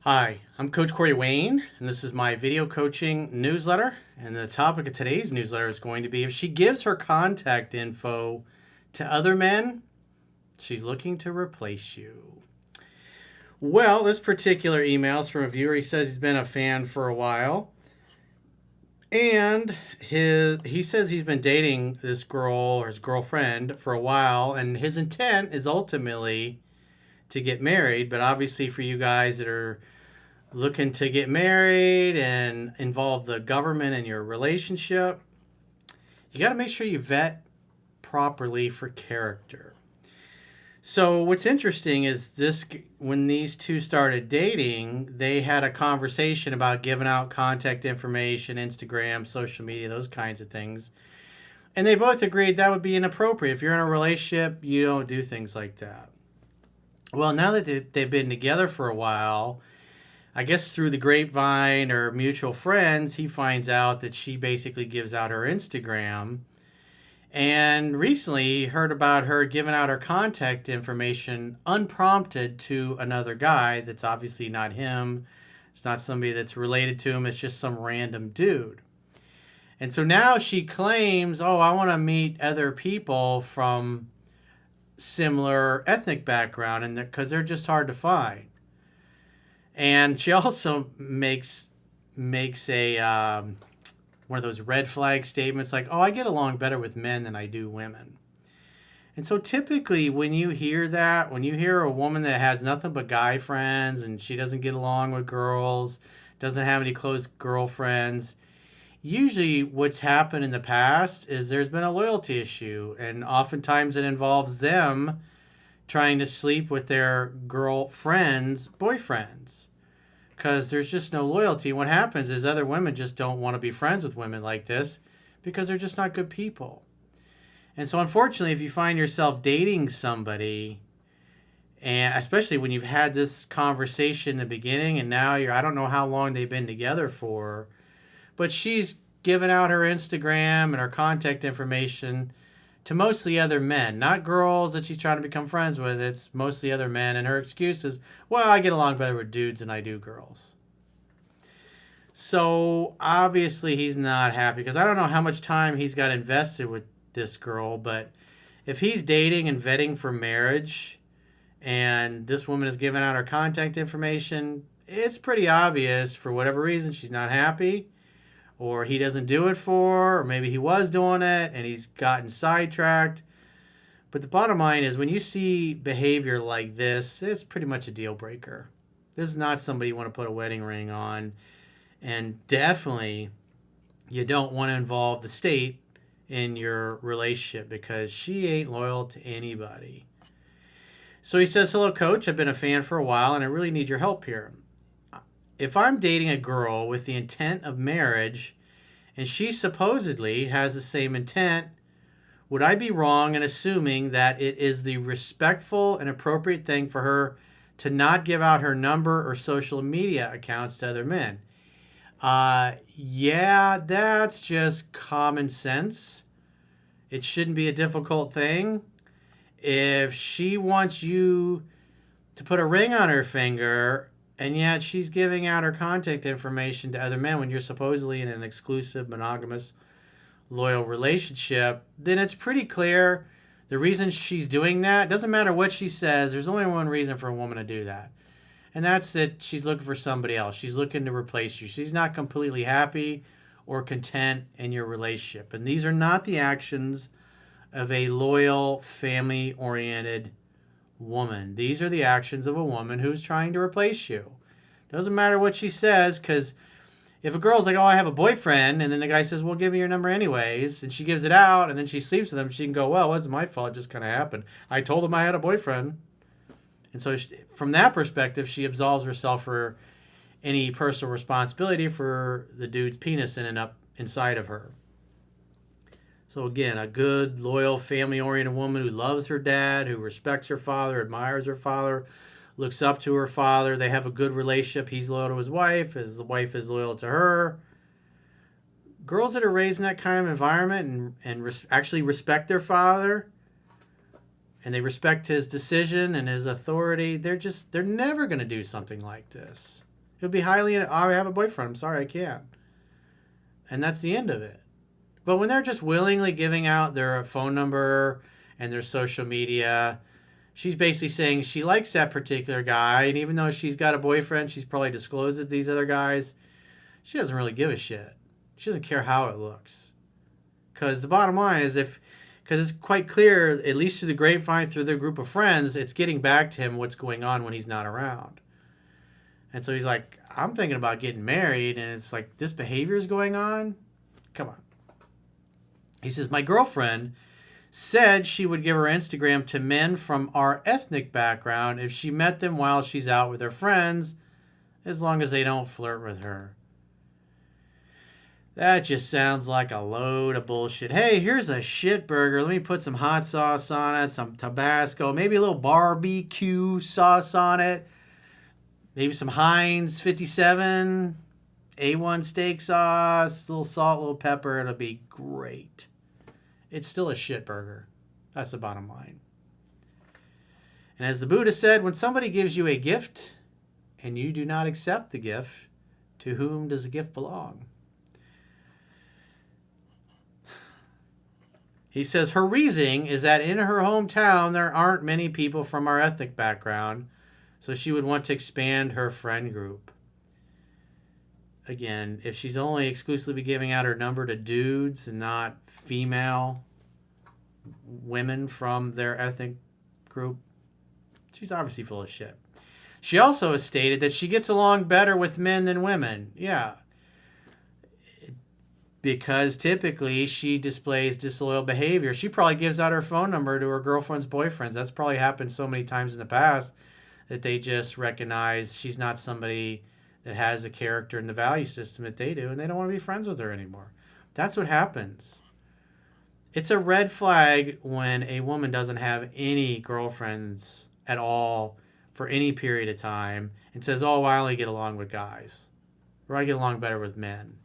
Hi, I'm Coach Corey Wayne, and this is my video coaching newsletter. And the topic of today's newsletter is going to be if she gives her contact info to other men, she's looking to replace you. Well, this particular email is from a viewer. He says he's been a fan for a while. And he says he's been dating this girl or his girlfriend for a while, and his intent is ultimately to get married. But obviously, for you guys that are looking to get married and involve the government in your relationship, you got to make sure you vet properly for character. So what's interesting is this: when these two started dating, they had a conversation about giving out contact information, Instagram, social media, those kinds of things. And they both agreed that would be inappropriate. If you're in a relationship, you don't do things like that. Well, now that they've been together for a while, I guess through the grapevine or mutual friends, he finds out that she basically gives out her Instagram. And recently he heard about her giving out her contact information unprompted to another guy that's obviously not him. It's not somebody that's related to him. It's just some random dude. And so now she claims, oh, I want to meet other people from similar ethnic background, and because they're just hard to find. And she also makes a one of those red flag statements like, "Oh, I get along better with men than I do women." And so typically when you hear that, when you hear a woman that has nothing but guy friends and she doesn't get along with girls, doesn't have any close girlfriends, usually what's happened in the past is there's been a loyalty issue, and oftentimes it involves them trying to sleep with their girlfriends' boyfriends, because there's just no loyalty. What happens is other women just don't want to be friends with women like this because they're just not good people. And so unfortunately, if you find yourself dating somebody, and especially when you've had this conversation in the beginning and now I don't know how long they've been together for, but she's given out her Instagram and her contact information to mostly other men, not girls that she's trying to become friends with. It's mostly other men. And her excuse is, well, I get along better with dudes than I do girls. So obviously he's not happy, because I don't know how much time he's got invested with this girl, but if he's dating and vetting for marriage and this woman is giving out her contact information, it's pretty obvious for whatever reason she's not happy, or he doesn't do it for her, or maybe he was doing it and he's gotten sidetracked. But the bottom line is, when you see behavior like this, it's pretty much a deal breaker. This is not somebody you want to put a wedding ring on. And definitely, you don't want to involve the state in your relationship, because she ain't loyal to anybody. So he says, hello, coach. I've been a fan for a while and I really need your help here. If I'm dating a girl with the intent of marriage and she supposedly has the same intent, would I be wrong in assuming that it is the respectful and appropriate thing for her to not give out her number or social media accounts to other men? Yeah, that's just common sense. It shouldn't be a difficult thing. If she wants you to put a ring on her finger, and yet she's giving out her contact information to other men when you're supposedly in an exclusive, monogamous, loyal relationship, then it's pretty clear the reason she's doing that. Doesn't matter what she says, there's only one reason for a woman to do that. And that's that she's looking for somebody else. She's looking to replace you. She's not completely happy or content in your relationship. And these are not the actions of a loyal, family-oriented woman. These are the actions of a woman who's trying to replace you. Doesn't matter what she says, because if a girl's like, oh, I have a boyfriend, and then the guy says, well, give me your number anyways, and she gives it out, and then she sleeps with him, she can go, well, it wasn't my fault, it just kind of happened. I told him I had a boyfriend. And so from that perspective, she absolves herself for any personal responsibility for the dude's penis ending up inside of her. So again, a good, loyal, family-oriented woman who loves her dad, who respects her father, admires her father, looks up to her father. They have a good relationship. He's loyal to his wife. His wife is loyal to her. Girls that are raised in that kind of environment and actually respect their father, and they respect his decision and his authority, they're never going to do something like this. He'll be highly, I have a boyfriend. I'm sorry, I can't. And that's the end of it. But when they're just willingly giving out their phone number and their social media, she's basically saying she likes that particular guy. And even though she's got a boyfriend, she's probably disclosed it to these other guys. She doesn't really give a shit. She doesn't care how it looks. Because the bottom line is because it's quite clear, at least through the grapevine, through their group of friends, it's getting back to him what's going on when he's not around. And so he's like, I'm thinking about getting married. And it's like, this behavior is going on? Come on. He says, my girlfriend said she would give her Instagram to men from our ethnic background if she met them while she's out with her friends, as long as they don't flirt with her. That just sounds like a load of bullshit. Hey, here's a shit burger. Let me put some hot sauce on it, some Tabasco, maybe a little barbecue sauce on it, maybe some Heinz 57, A1 steak sauce, a little salt, a little pepper. It'll be great. It's still a shit burger. That's the bottom line. And as the Buddha said, when somebody gives you a gift and you do not accept the gift, to whom does the gift belong? He says her reasoning is that in her hometown there aren't many people from our ethnic background, so she would want to expand her friend group. Again, if she's only exclusively giving out her number to dudes and not female women from their ethnic group, she's obviously full of shit. She also has stated that she gets along better with men than women. Yeah. Because typically she displays disloyal behavior. She probably gives out her phone number to her girlfriend's boyfriends. That's probably happened so many times in the past that they just recognize she's not somebody that has the character and the value system that they do, and they don't want to be friends with her anymore. That's what happens. It's a red flag when a woman doesn't have any girlfriends at all for any period of time and says, oh, I only get along with guys, or I get along better with men.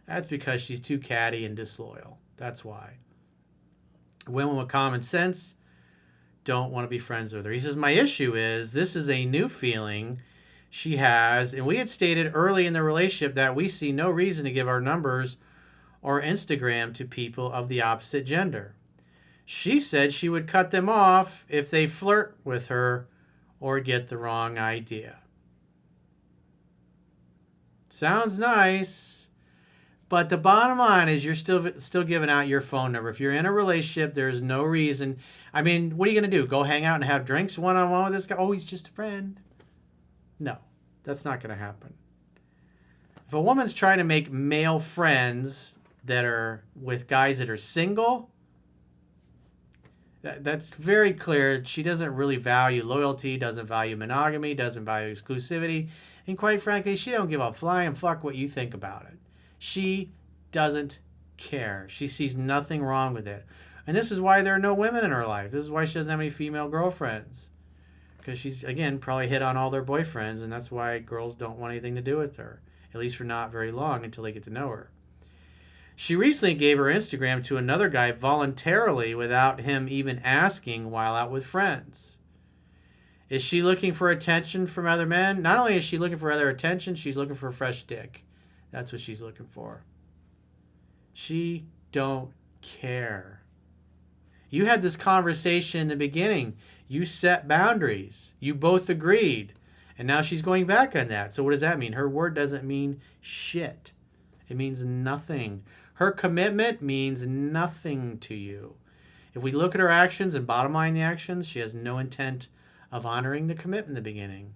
That's because she's too catty and disloyal. That's why. Women with common sense don't want to be friends with her. He says, my issue is this is a new feeling she has, and we had stated early in the relationship that we see no reason to give our numbers or Instagram to people of the opposite gender. She said she would cut them off if they flirt with her or get the wrong idea. Sounds nice, but the bottom line is you're still giving out your phone number. If you're in a relationship, there's no reason. I mean, what are you going to do? Go hang out and have drinks one-on-one with this guy? Oh, he's just a friend. No, that's not going to happen. If a woman's trying to make male friends that are with guys that are single, that's very clear. She doesn't really value loyalty, doesn't value monogamy, doesn't value exclusivity, and quite frankly, she don't give a flying fuck what you think about it. She doesn't care. She sees nothing wrong with it. And this is why there are no women in her life. This is why she doesn't have any female girlfriends. Because she's, again, probably hit on all their boyfriends, and that's why girls don't want anything to do with her, at least for not very long until they get to know her. She recently gave her Instagram to another guy voluntarily without him even asking while out with friends. Is she looking for attention from other men? Not only is she looking for other attention, she's looking for a fresh dick. That's what she's looking for. She don't care. You had this conversation in the beginning. You set boundaries. You both agreed. And now she's going back on that. So what does that mean? Her word doesn't mean shit. It means nothing. Her commitment means nothing to you. If we look at her actions and bottom line the actions, she has no intent of honoring the commitment in the beginning.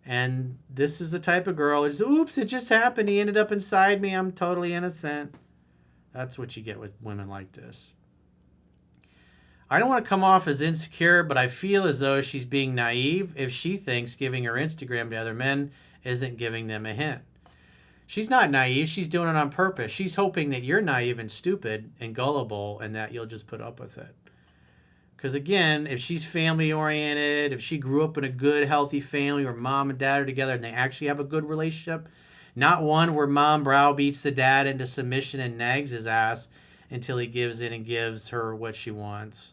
And this is the type of girl who's, oops, it just happened. He ended up inside me. I'm totally innocent. That's what you get with women like this. I don't want to come off as insecure, but I feel as though she's being naive if she thinks giving her Instagram to other men isn't giving them a hint. She's not naive. She's doing it on purpose. She's hoping that you're naive and stupid and gullible and that you'll just put up with it. Because again, if she's family oriented, if she grew up in a good, healthy family where mom and dad are together and they actually have a good relationship, not one where mom browbeats the dad into submission and nags his ass until he gives in and gives her what she wants.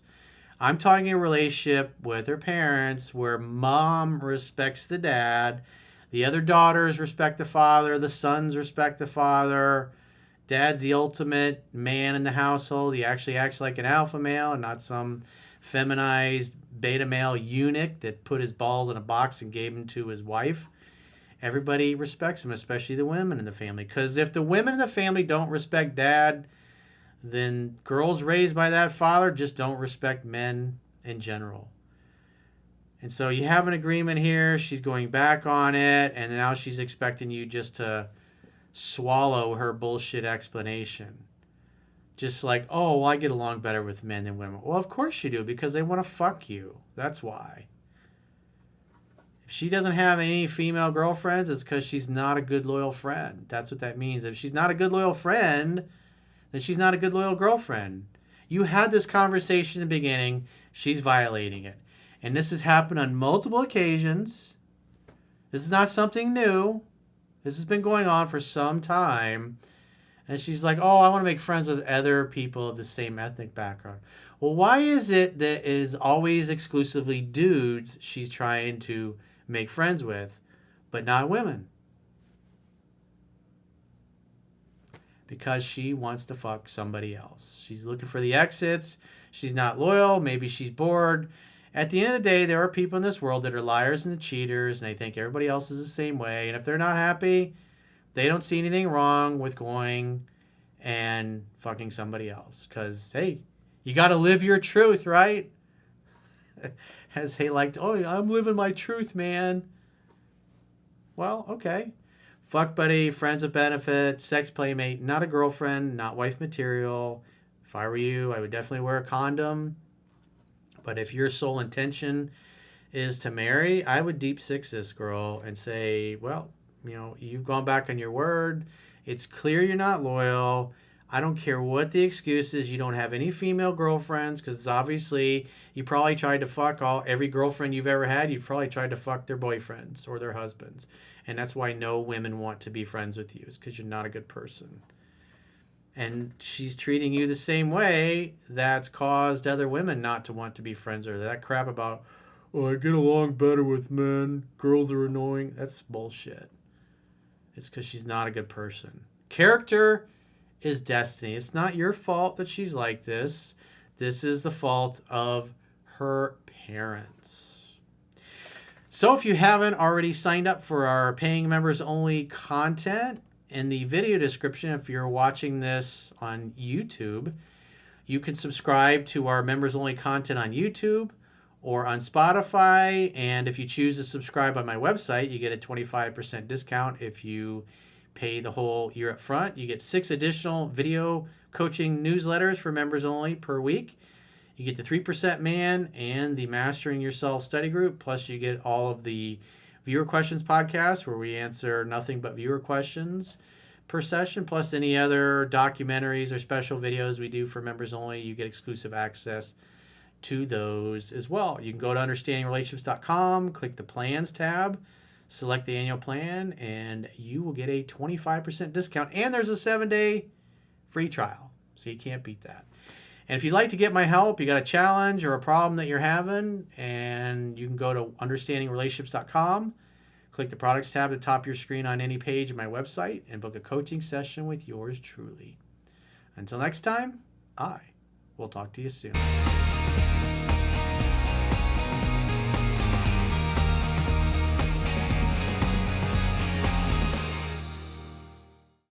I'm talking a relationship with her parents where mom respects the dad, The other daughters respect the father. The sons respect the father. Dad's the ultimate man in the household. He actually acts like an alpha male and not some feminized beta male eunuch that put his balls in a box and gave them to his wife. Everybody respects him, especially the women in the family. Because if the women in the family don't respect dad, then girls raised by that father just don't respect men in general. And so you have an agreement here. She's going back on it, and now she's expecting you just to swallow her bullshit explanation. Just like, oh, well, I get along better with men than women. Well, of course you do, because they want to fuck you. That's why. If she doesn't have any female girlfriends, it's because she's not a good, loyal friend. That's what that means. If she's not a good, loyal friend, then she's not a good, loyal girlfriend. You had this conversation in the beginning. She's violating it. And this has happened on multiple occasions. This is not something new. This has been going on for some time. And she's like, oh, I want to make friends with other people of the same ethnic background. Well, why is it that it is always exclusively dudes she's trying to make friends with, but not women? Because she wants to fuck somebody else. She's looking for the exits. She's not loyal. Maybe she's bored. At the end of the day, there are people in this world that are liars and cheaters, and they think everybody else is the same way. And if they're not happy, they don't see anything wrong with going and fucking somebody else. Because, hey, you got to live your truth, right? As they like to, oh, I'm living my truth, man. Well, okay. Fuck buddy, friends with benefits, sex playmate, not a girlfriend, not wife material. If I were you, I would definitely wear a condom. But if your sole intention is to marry, I would deep six this girl and say, well, you know, you've gone back on your word. It's clear you're not loyal. I don't care what the excuse is. You don't have any female girlfriends because obviously you probably tried to fuck every girlfriend you've ever had. You've probably tried to fuck their boyfriends or their husbands. And that's why no women want to be friends with you, is because you're not a good person. And she's treating you the same way that's caused other women not to want to be friends with her. That crap about, oh, I get along better with men. Girls are annoying. That's bullshit. It's because she's not a good person. Character is destiny. It's not your fault that she's like this. This is the fault of her parents. So if you haven't already signed up for our paying members only content, in the video description, if you're watching this on YouTube, you can subscribe to our members only content on YouTube or on Spotify. And if you choose to subscribe on my website, you get a 25% discount. If you pay the whole year up front, you get 6 additional video coaching newsletters for members only per week. You get the 3% Man and the Mastering Yourself study group. Plus you get all of the Viewer Questions podcast, where we answer nothing but viewer questions per session, plus any other documentaries or special videos we do for members only. You get exclusive access to those as well. You can go to understandingrelationships.com, click the plans tab, select the annual plan, and you will get a 25% discount. And there's a 7-day free trial, so you can't beat that. And if you'd like to get my help, you got a challenge or a problem that you're having, and you can go to understandingrelationships.com, click the products tab at the top of your screen on any page of my website, and book a coaching session with yours truly. Until next time, I will talk to you soon.